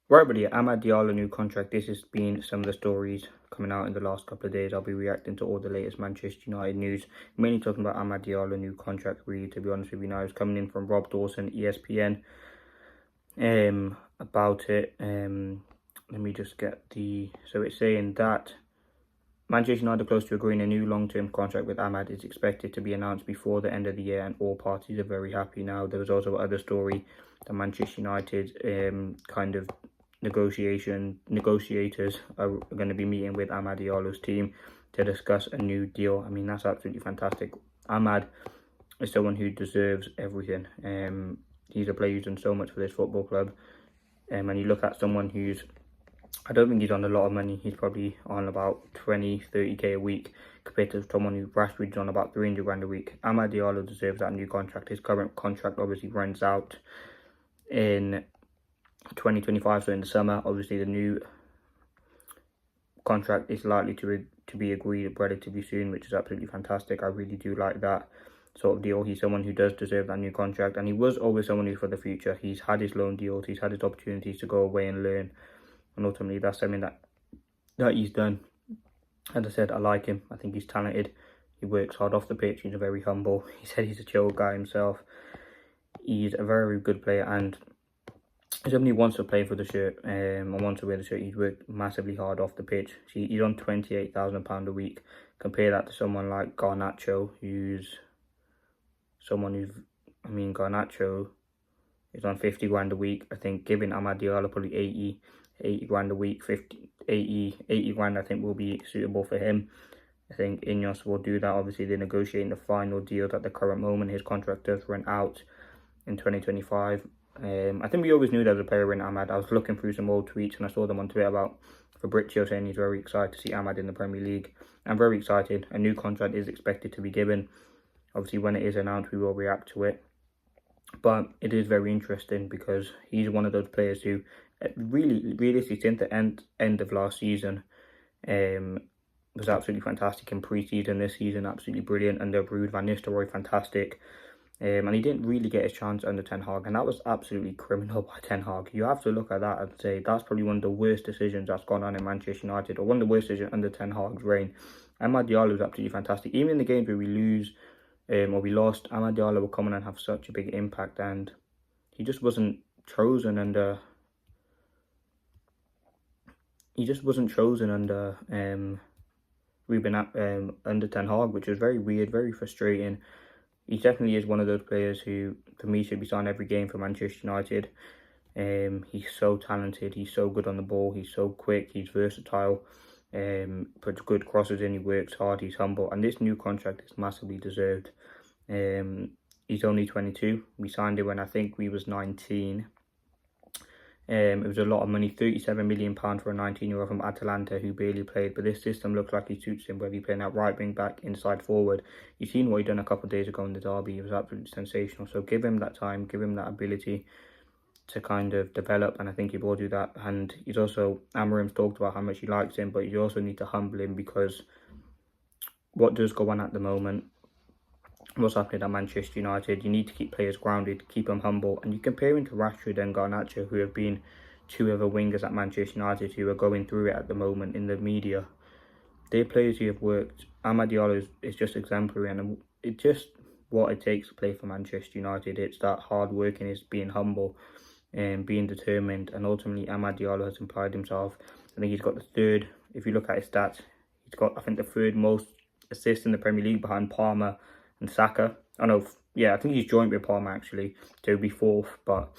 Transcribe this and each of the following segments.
Right, buddy, Amad Diallo new contract. This has been some of the stories coming out in the last couple of days. I'll be reacting to all the latest Manchester United news, mainly talking about Amad Diallo new contract. Really, to be honest with you, now it's coming in from Rob Dawson, ESPN, about it. Let me just get the. So it's saying that Manchester United are close to agreeing a new long-term contract with Amad. Is expected to be announced before the end of the year, and all parties are very happy now. There was also another story that Manchester United kind of negotiators are going to be meeting with Amad Diallo's team to discuss a new deal. I mean, that's absolutely fantastic. Amad is someone who deserves everything. He's a player who's done so much for this football club. And you look at someone who's, I don't think he's on a lot of money. He's probably on about 20, 30k a week compared to someone who Rashford's on about 300 grand a week. Amad Diallo deserves that new contract. His current contract obviously runs out in 2025, so in the summer. Obviously the new contract is likely to be agreed relatively soon, which is absolutely fantastic. I really do like that sort of deal. He's someone who does deserve that new contract, and he was always someone who, for the future, he's had his loan deals, he's had his opportunities to go away and learn, and ultimately that's something that he's done. As I said, I like him. I think he's talented. He works hard off the pitch. He's very humble. He said he's a chill guy himself. He's a very good player, and somebody wants to play for the shirt and wants to wear the shirt. He's worked massively hard off the pitch. He's on £28,000 a week. Compare that to someone like Garnacho, Garnacho is on 50 grand a week. I think giving Amad Diallo probably 80 grand a week, 80 grand I think will be suitable for him. I think Ineos will do that. Obviously, they're negotiating the final deal at the current moment. His contract does run out in 2025. I think we always knew there was a player in Amad. I was looking through some old tweets and I saw them on Twitter about Fabrizio saying he's very excited to see Amad in the Premier League. I'm very excited. A new contract is expected to be given. Obviously, when it is announced, we will react to it. But it is very interesting because he's one of those players who realistically, since the end of last season, was absolutely fantastic in pre-season. This season, absolutely brilliant. Under Ruud van Nistelrooy, fantastic. And he didn't really get his chance under Ten Hag, and that was absolutely criminal by Ten Hag. You have to look at that and say that's probably one of the worst decisions that's gone on in Manchester United, or one of the worst decisions under Ten Hag's reign. Amad Diallo was absolutely fantastic. Even in the games where we lose or we lost, Amad Diallo will come in and have such a big impact, and he just wasn't chosen under. Under Ten Hag, which was very weird, very frustrating. He definitely is one of those players who, for me, should be signed every game for Manchester United. He's so talented. He's so good on the ball. He's so quick. He's versatile. Puts good crosses in. He works hard. He's humble. And this new contract is massively deserved. He's only 22. We signed him when I think we was 19. It was a lot of money, £37 million for a 19-year-old from Atalanta who barely played. But this system looks like he suits him, whether he's playing out right wing back, inside forward. You've seen what he done a couple of days ago in the derby. He was absolutely sensational. So give him that time, give him that ability to kind of develop, and I think he will do that. And he's also, Amarim's talked about how much he likes him, but you also need to humble him, because what does go on at the moment, what's happening at Manchester United, you need to keep players grounded, keep them humble. And you compare him to Rashford and Garnacho, who have been two other wingers at Manchester United who are going through it at the moment in the media. They're players who have worked. Amad Diallo is just exemplary, and it's just what it takes to play for Manchester United. It's that hard working, it's being humble and being determined, and ultimately Amad Diallo has implied himself. I think he's got the third, if you look at his stats, he's got, I think, the third most assists in the Premier League behind Palmer and Saka. I think he's joint with Palmer actually, to be fourth, but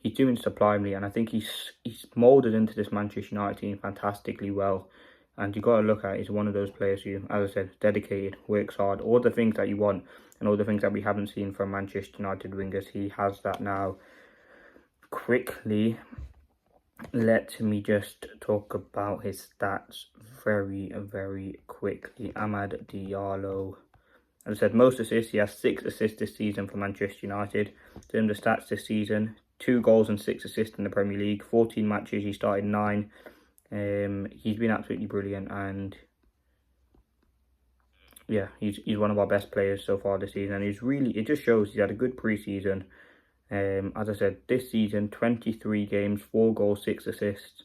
he's doing sublimely, and I think he's moulded into this Manchester United team fantastically well. And you've got to look at it, he's one of those players who, as I said, dedicated, works hard, all the things that you want, and all the things that we haven't seen from Manchester United wingers, he has that now. Quickly, let me just talk about his stats very, very quickly. Amad Diallo, as I said, most assists. He has 6 assists this season for Manchester United. In terms of stats this season, 2 goals and 6 assists in the Premier League. 14 matches, he started 9. He's been absolutely brilliant, and yeah, he's one of our best players so far this season. And it just shows he's had a good pre-season. As I said, this season, 23 games, 4 goals, 6 assists.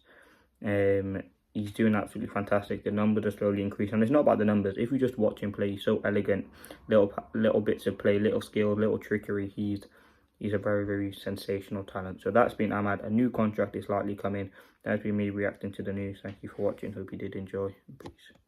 He's doing absolutely fantastic. The numbers are slowly increasing, and it's not about the numbers. If you just watch him play, he's so elegant. Little bits of play, little skill, little trickery. He's a very, very sensational talent. So that's been Ahmad. A new contract is likely coming. That's been me reacting to the news. Thank you for watching. Hope you did enjoy. Peace.